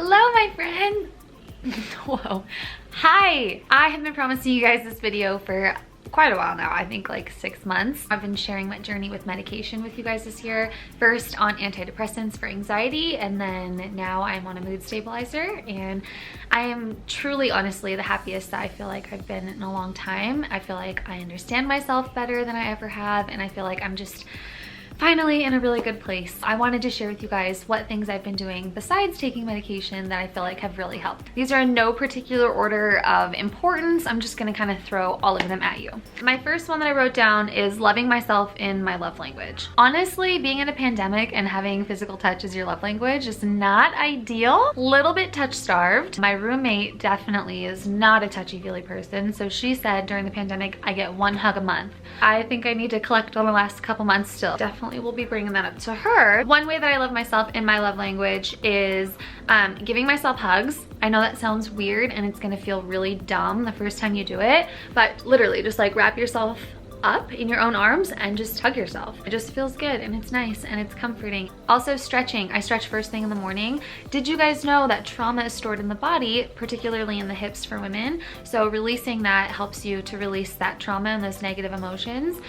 Hello, my friend. Whoa. Hi. I have been promising you guys this video for quite a while now. I think like 6 months. I've been sharing my journey with medication with you guys this year. First on antidepressants for anxiety, and then now I'm on a mood stabilizer, and I am truly, honestly, the happiest that I feel like I've been in a long time. I feel like I understand myself better than I ever have, and I feel like I'm just finally in a really good place. I wanted to share with you guys what things I've been doing besides taking medication that I feel like have really helped. These are in no particular order of importance. I'm just gonna kind of throw all of them at you. My first one that I wrote down is loving myself in my love language. Honestly, being in a pandemic and having physical touch as your love language is not ideal. Little bit touch starved. My roommate definitely is not a touchy-feely person, so she said during the pandemic, I get 1 hug a month. I think I need to collect on the last couple months still. Definitely will be bringing that up to her. One way that I love myself in my love language is giving myself hugs. I know that sounds weird and it's gonna feel really dumb the first time you do it, but literally just like wrap yourself up in your own arms and just hug yourself. It just feels good and it's nice and it's comforting. Also stretching. I stretch first thing in the morning. Did you guys know that trauma is stored in the body, particularly in the hips for women? So releasing that helps you to release that trauma and those negative emotions.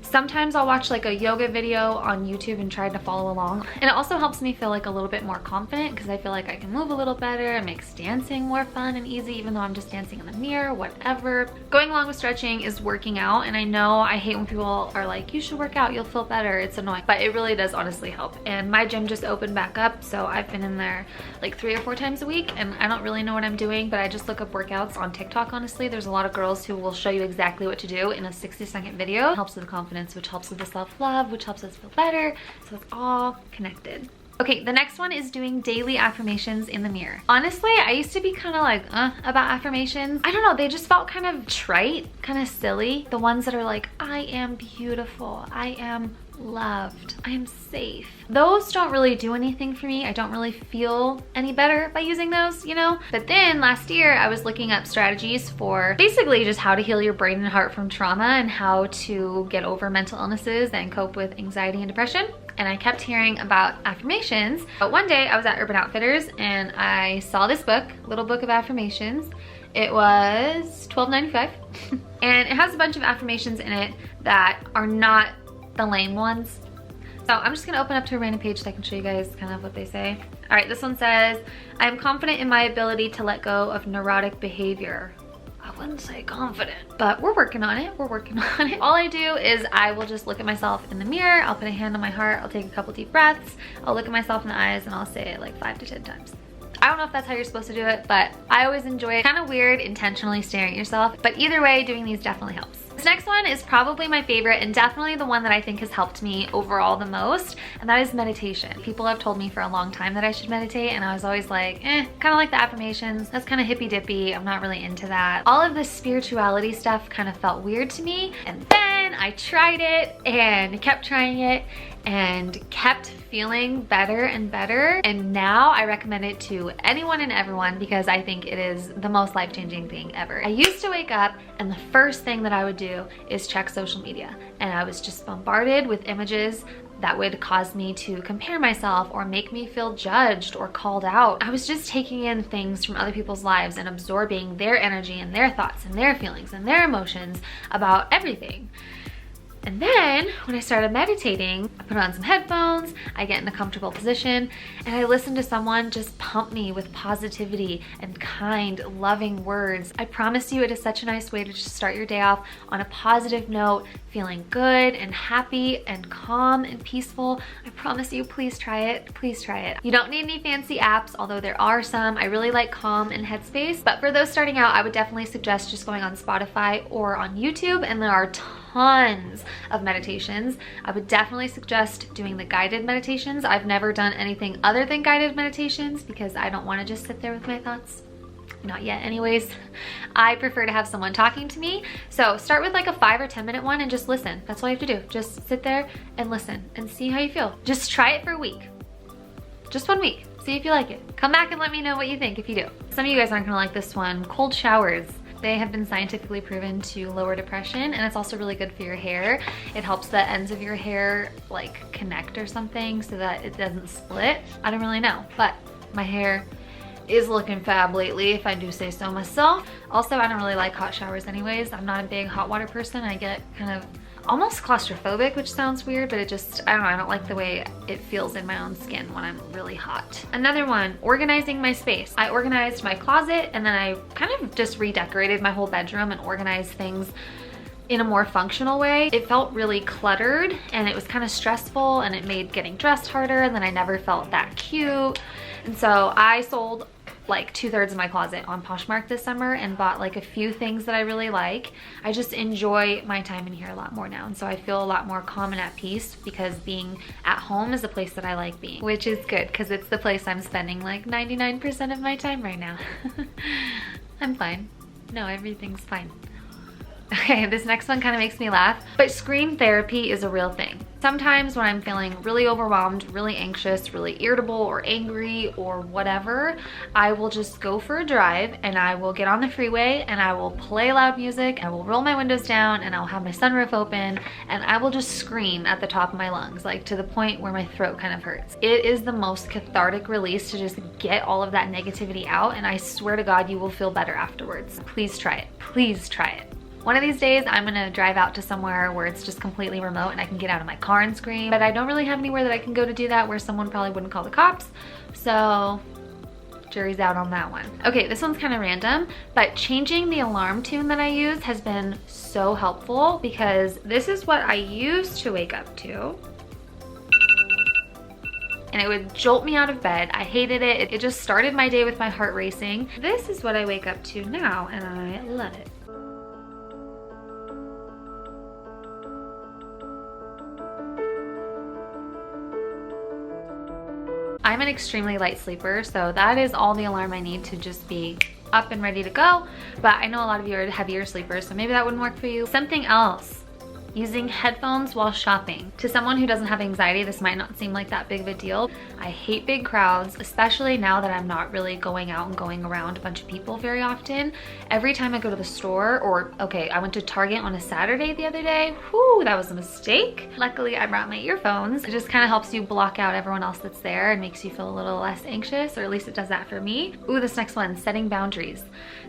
Sometimes I'll watch like a yoga video on YouTube and try to follow along. And it also helps me feel like a little bit more confident because I feel like I can move a little better. It makes dancing more fun and easy, even though I'm just dancing in the mirror, whatever. Going along with stretching is working out. And I know I hate when people are like, you should work out, you'll feel better. It's annoying, but it really does honestly help. And my gym just opened back up. So I've been in there like 3 or 4 times a week and I don't really know what I'm doing, but I just look up workouts on TikTok, honestly. There's a lot of girls who will show you exactly what to do in a 60-second video. It helps with the confidence, which helps with the self-love, which helps us feel better. So it's all connected. Okay, the next one is doing daily affirmations in the mirror. Honestly, I used to be kind of like, about affirmations. I don't know, they just felt kind of trite, kind of silly. The ones that are like, I am beautiful, I am loved, I am safe. Those don't really do anything for me. I don't really feel any better by using those, you know? But then last year I was looking up strategies for basically just how to heal your brain and heart from trauma and how to get over mental illnesses and cope with anxiety and depression. And I kept hearing about affirmations. But one day I was at Urban Outfitters and I saw this book, Little Book of Affirmations. It was $12.95 and it has a bunch of affirmations in it that are not the lame ones. So I'm just gonna open up to a random page so I can show you guys kind of what they say. All right, this one says, I am confident in my ability to let go of neurotic behavior. I wouldn't say confident, but we're working on it. We're working on it. All I do is I will just look at myself in the mirror. I'll put a hand on my heart. I'll take a couple deep breaths. I'll look at myself in the eyes and I'll say it like 5 to 10 times. I don't know if that's how you're supposed to do it, but I always enjoy it. Kind of weird intentionally staring at yourself, but either way, doing these definitely helps. This next one is probably my favorite and definitely the one that I think has helped me overall the most, and that is meditation. People have told me for a long time that I should meditate, and I was always like, kind of like the affirmations. That's kind of hippy dippy. I'm not really into that. All of this spirituality stuff kind of felt weird to me, and then I tried it and kept trying it and kept feeling better and better, and now I recommend it to anyone and everyone because I think it is the most life-changing thing ever. I used to wake up and the first thing that I would do is check social media, and I was just bombarded with images that would cause me to compare myself or make me feel judged or called out. I was just taking in things from other people's lives and absorbing their energy and their thoughts and their feelings and their emotions about everything. And then when I started meditating, I put on some headphones, I get in a comfortable position, and I listen to someone just pump me with positivity and kind, loving words. I promise you it is such a nice way to just start your day off on a positive note, feeling good and happy and calm and peaceful. I promise you, please try it. Please try it. You don't need any fancy apps, although there are some. I really like Calm and Headspace, but for those starting out, I would definitely suggest just going on Spotify or on YouTube, and there are tons of meditations. I would definitely suggest doing the guided meditations. I've never done anything other than guided meditations because I don't want to just sit there with my thoughts. Not yet anyways. I prefer to have someone talking to me. So start with like a 5 or 10 minute one and just listen. That's all you have to do. Just sit there and listen and see how you feel. Just try it for a week. Just 1 week. See if you like it. Come back and let me know what you think if you do. Some of you guys aren't gonna like this one. Cold showers. They have been scientifically proven to lower depression, and it's also really good for your hair. It helps the ends of your hair like connect or something so that it doesn't split. I don't really know, but my hair is looking fab lately, if I do say so myself. Also, I don't really like hot showers anyways. I'm not a big hot water person. I get kind of almost claustrophobic, which sounds weird, but it just, I don't know, I don't like the way it feels in my own skin when I'm really hot. Another one, organizing my space. I organized my closet and then I kind of just redecorated my whole bedroom and organized things in a more functional way. It felt really cluttered and it was kind of stressful and it made getting dressed harder, and then I never felt that cute. And so I sold like 2/3 of my closet on Poshmark this summer and bought like a few things that I really like. I just enjoy my time in here a lot more now, and so I feel a lot more calm and at peace because being at home is the place that I like being, which is good because it's the place I'm spending like 99% of my time right now. I'm fine. No, everything's fine. Okay, this next one kind of makes me laugh, but scream therapy is a real thing. Sometimes when I'm feeling really overwhelmed, really anxious, really irritable or angry or whatever, I will just go for a drive and I will get on the freeway and I will play loud music. I will roll my windows down and I'll have my sunroof open and I will just scream at the top of my lungs, like to the point where my throat kind of hurts. It is the most cathartic release to just get all of that negativity out, and I swear to God, you will feel better afterwards. Please try it. Please try it. One of these days, I'm gonna drive out to somewhere where it's just completely remote and I can get out of my car and scream, but I don't really have anywhere that I can go to do that where someone probably wouldn't call the cops, so jury's out on that one. Okay, this one's kind of random, but changing the alarm tune that I use has been so helpful because this is what I used to wake up to. And it would jolt me out of bed. I hated it. It just started my day with my heart racing. This is what I wake up to now, and I love it. I'm an extremely light sleeper, so that is all the alarm I need to just be up and ready to go. But I know a lot of you are heavier sleepers, so maybe that wouldn't work for you. Something else. Using headphones while shopping. To someone who doesn't have anxiety, this might not seem like that big of a deal. I hate big crowds, especially now that I'm not really going out and going around a bunch of people very often. Every time I go to the store, or okay, I went to Target on a Saturday the other day. Whew, that was a mistake. Luckily, I brought my earphones. It just kind of helps you block out everyone else that's there and makes you feel a little less anxious, or at least it does that for me. Ooh, this next one, setting boundaries.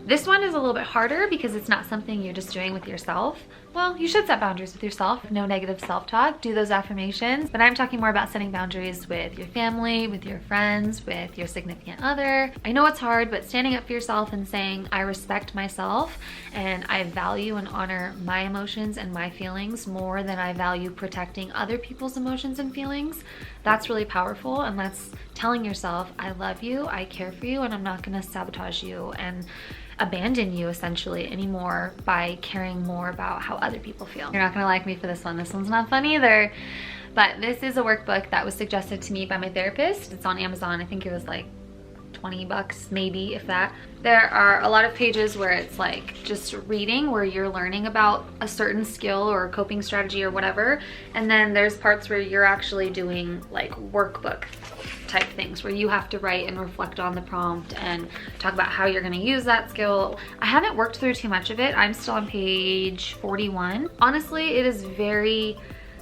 This one is a little bit harder because it's not something you're just doing with yourself. Well, you should set boundaries with yourself. No negative self-talk. Do those affirmations. But I'm talking more about setting boundaries with your family, with your friends, with your significant other. I know it's hard, but standing up for yourself and saying, I respect myself and I value and honor my emotions and my feelings more than I value protecting other people's emotions and feelings. That's really powerful, and that's telling yourself, I love you, I care for you, and I'm not gonna sabotage you and abandon you essentially anymore by caring more about how other people feel. You're not gonna like me for this one. This one's not fun either. But this is a workbook that was suggested to me by my therapist. It's on Amazon. I think it was like 20 bucks, maybe, if that. There are a lot of pages where it's like just reading, where you're learning about a certain skill or coping strategy or whatever. And then there's parts where you're actually doing like workbook type things where you have to write and reflect on the prompt and talk about how you're going to use that skill. I haven't worked through too much of it. I'm still on page 41. Honestly, it is very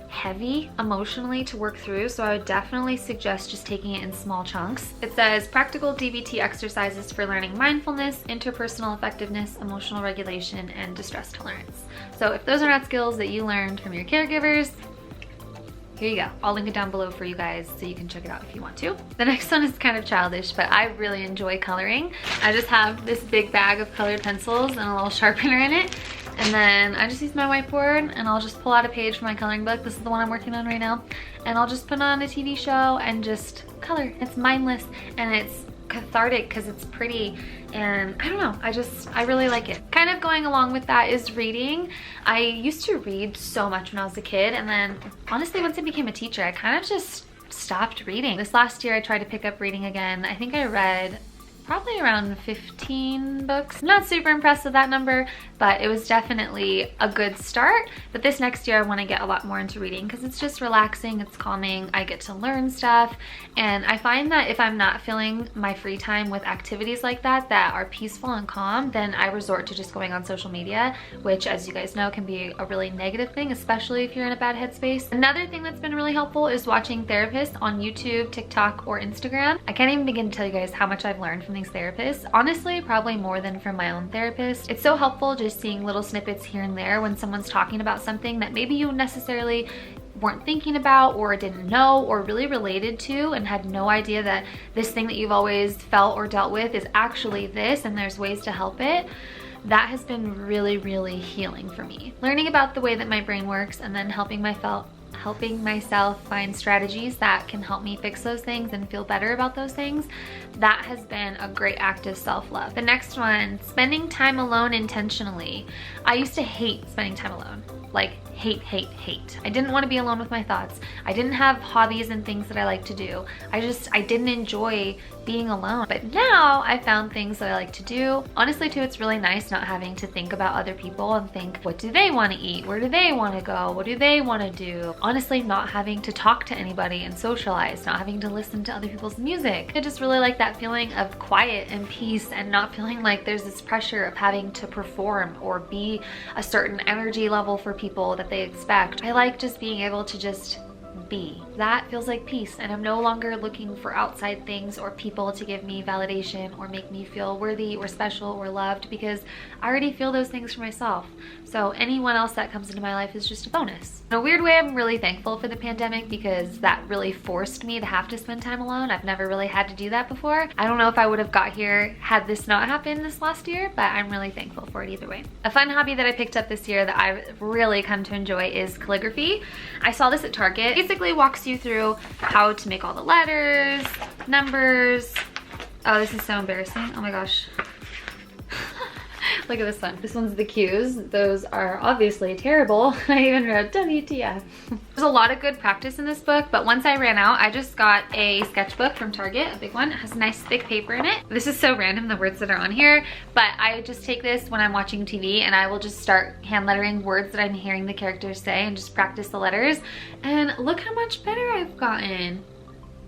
heavy emotionally to work through, so I would definitely suggest just taking it in small chunks. It says practical DBT exercises for learning mindfulness, interpersonal effectiveness, emotional regulation, and distress tolerance. So if those are not skills that you learned from your caregivers, here you go. I'll link it down below for you guys so you can check it out if you want to. The next one is kind of childish, but I really enjoy coloring. I just have this big bag of colored pencils and a little sharpener in it. And then I just use my whiteboard and I'll just pull out a page from my coloring book. This is the one I'm working on right now. And I'll just put on a TV show and just color. It's mindless and it's cathartic because it's pretty, and I don't know, I really like it. Kind of going along with that is reading. I used to read so much when I was a kid, and then honestly once I became a teacher I kind of just stopped reading. This last year I tried to pick up reading again. I think I read probably around 15 books. I'm not super impressed with that number, but it was definitely a good start. But this next year I want to get a lot more into reading because it's just relaxing, it's calming, I get to learn stuff. And I find that if I'm not filling my free time with activities like that that are peaceful and calm, then I resort to just going on social media, which, as you guys know, can be a really negative thing, especially if you're in a bad headspace. Another thing that's been really helpful is watching therapists on YouTube, TikTok, or Instagram. I can't even begin to tell you guys how much I've learned from these Chinese therapists. Honestly, probably more than from my own therapist. It's so helpful just seeing little snippets here and there when someone's talking about something that maybe you necessarily weren't thinking about or didn't know or really related to, and had no idea that this thing that you've always felt or dealt with is actually this, and there's ways to help it. That has been really, really healing for me. Learning about the way that my brain works and then helping myself find strategies that can help me fix those things and feel better about those things, that has been a great act of self-love. The next one, spending time alone intentionally. I used to hate spending time alone. Like hate. I didn't want to be alone with my thoughts. I didn't have hobbies and things that I like to do. I didn't enjoy being alone. But now I found things that I like to do. Honestly too, it's really nice not having to think about other people and think, what do they want to eat? Where do they want to go? What do they want to do? Honestly, not having to talk to anybody and socialize, not having to listen to other people's music. I just really like that feeling of quiet and peace, and not feeling like there's this pressure of having to perform or be a certain energy level for people that they expect. I like just being able to just be. That feels like peace, and I'm no longer looking for outside things or people to give me validation or make me feel worthy or special or loved, because I already feel those things for myself. So anyone else that comes into my life is just a bonus. In a weird way, I'm really thankful for the pandemic, because that really forced me to have to spend time alone. I've never really had to do that before. I don't know if I would have got here had this not happened this last year, but I'm really thankful for it either way. A fun hobby that I picked up this year that I've really come to enjoy is calligraphy. I saw this at Target. It basically walks you through how to make all the letters, numbers. Oh, this is so embarrassing. Oh my gosh. Look at this one. This one's the cues. Those are obviously terrible. I even wrote WTF. There's a lot of good practice in this book, but once I ran out, I just got a sketchbook from Target, a big one. It has nice thick paper in it. This is so random, the words that are on here, but I just take this when I'm watching TV, and I will just start hand lettering words that I'm hearing the characters say and just practice the letters. And look how much better I've gotten.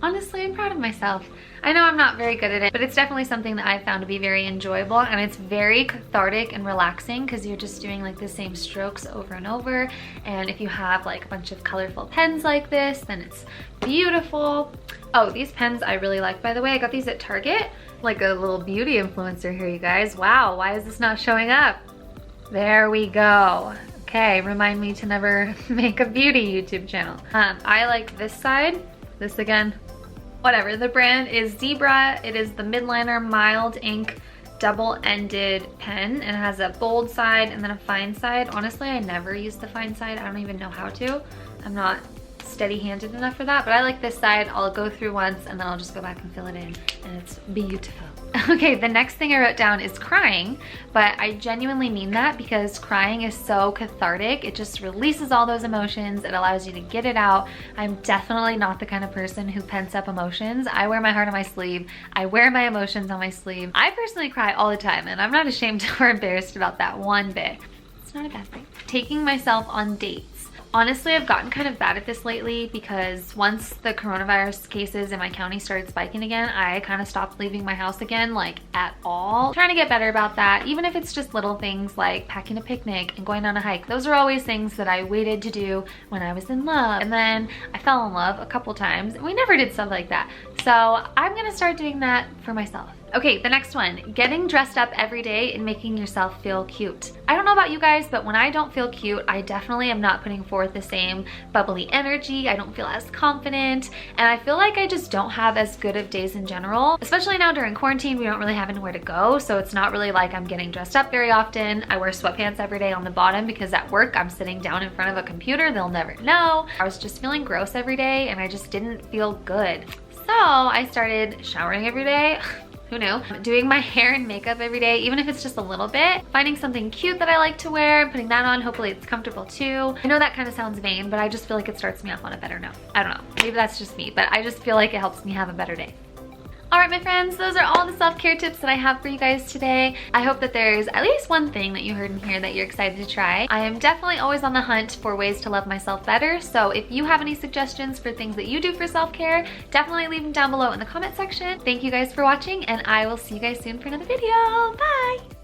Honestly, I'm proud of myself. I know I'm not very good at it, but it's definitely something that I've found to be very enjoyable, and it's very cathartic and relaxing, because you're just doing like the same strokes over and over. And if you have like a bunch of colorful pens like this, then it's beautiful. Oh, these pens I really like, by the way. I got these at Target. Like a little beauty influencer here, you guys. Wow, why is this not showing up? There we go. Okay, remind me to never make a beauty YouTube channel. I like this side. This again. Whatever, the brand is Zebra. It is the Midliner Mild Ink double-ended pen, and it has a bold side and then a fine side. Honestly, I never use the fine side. I don't even know how to. I'm not steady-handed enough for that, but I like this side. I'll go through once and then I'll just go back and fill it in, and it's beautiful. Okay, the next thing I wrote down is crying, but I genuinely mean that, because crying is so cathartic. It just releases all those emotions. It allows you to get it out. I'm definitely not the kind of person who pents up emotions. I wear my heart on my sleeve. I wear my emotions on my sleeve. I personally cry all the time, and I'm not ashamed or embarrassed about that one bit. It's not a bad thing. Taking myself on dates. Honestly, I've gotten kind of bad at this lately, because once the coronavirus cases in my county started spiking again, I kind of stopped leaving my house again, like at all. I'm trying to get better about that, even if it's just little things like packing a picnic and going on a hike. Those are always things that I waited to do when I was in love, and then I fell in love a couple times, and we never did stuff like that. So I'm gonna start doing that for myself. Okay, the next one, getting dressed up every day and making yourself feel cute. I don't know about you guys, but when I don't feel cute, I definitely am not putting forth the same bubbly energy. I don't feel as confident, and I feel like I just don't have as good of days in general. Especially now during quarantine, we don't really have anywhere to go, so it's not really like I'm getting dressed up very often. I wear sweatpants every day on the bottom, because at work I'm sitting down in front of a computer. They'll never know. I was just feeling gross every day, and I just didn't feel good. So I started showering every day. Who knew? Doing my hair and makeup every day, even if it's just a little bit. Finding something cute that I like to wear, putting that on. Hopefully it's comfortable too. I know that kind of sounds vain, but I just feel like it starts me off on a better note. I don't know. Maybe that's just me, but I just feel like it helps me have a better day. All right, my friends, those are all the self-care tips that I have for you guys today. I hope that there's at least one thing that you heard in here that you're excited to try. I am definitely always on the hunt for ways to love myself better, so if you have any suggestions for things that you do for self-care, definitely leave them down below in the comment section. Thank you guys for watching, and I will see you guys soon for another video. Bye!